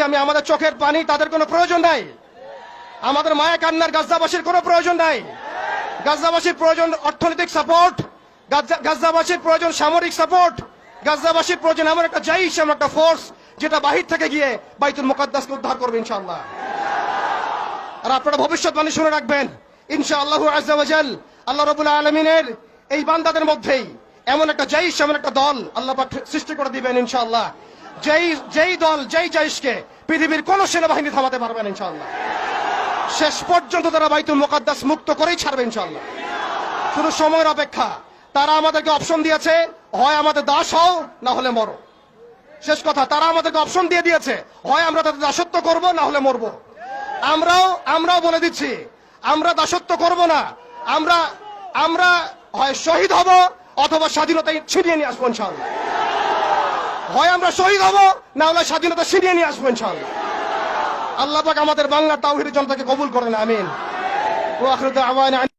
আমি আমাদের চোখের পানি তাদের কোনো প্রয়োজন নাই, আমাদের মায়া কান্নার গাজাবাসীর কোনো প্রয়োজন নাই। গাজাবাসীর প্রয়োজন অর্থনৈতিক সাপোর্ট, গাজাবাসীর প্রয়োজন সামরিক সাপোর্ট, গাজাবাসীর প্রয়োজন এমন একটা জাইশ, এমন একটা ফোর্স যেটা বাহির থেকে গিয়ে বাইতুল মুকাদ্দাসকে উদ্ধার করবে ইনশাআল্লাহ। আর আপনারা ভবিষ্যৎবাণী শুনে রাখবেন, ইনশাআল্লাহু আযজা ওয়া জাল আল্লাহ রাব্বুল আলামিনের এই বান্দাদের মধ্যেই এমন একটা জাইশ, এমন একটা দল আল্লাহ পাক সৃষ্টি করে দিবেন ইনশাআল্লাহ। যেই দল, যেই জাইশকে পৃথিবীর কোন সেনাবাহিনী থামাতে পারবে না ইনশাআল্লাহ। শেষ পর্যন্ত তারা বাইতুল মুকাদ্দাস মুক্ত করেই ছাড়বে ইনশাআল্লাহ। শুধু সময়ের অপেক্ষা। তারা আমাদেরকে অপশন দিয়েছে, হয় আমাদের দাস হও না হলে মরো। শেষ কথা, তারা আমাদেরকে অপশন দিয়ে দিয়েছে, হয় আমরা তাদের দাসত্ব করব না হলে মরবো। আমরাও বলে দিচ্ছি, আমরা দাসত্ব করব না, আমরা হয় শহীদ হব অথবা স্বাধীনতা ছিনিয়ে নিয়ে আসবো ইনশাআল্লাহ। হয় আমরা শহীদ হব না হলে স্বাধীনতা ছিনিয়ে নিয়ে আসবো ইনশাআল্লাহ। আল্লাহ পাক আমাদের বাংলার তাওহীদের জনতাকে কবুল করেন, আমিন। ওয়া আখিরু দাওয়ানা।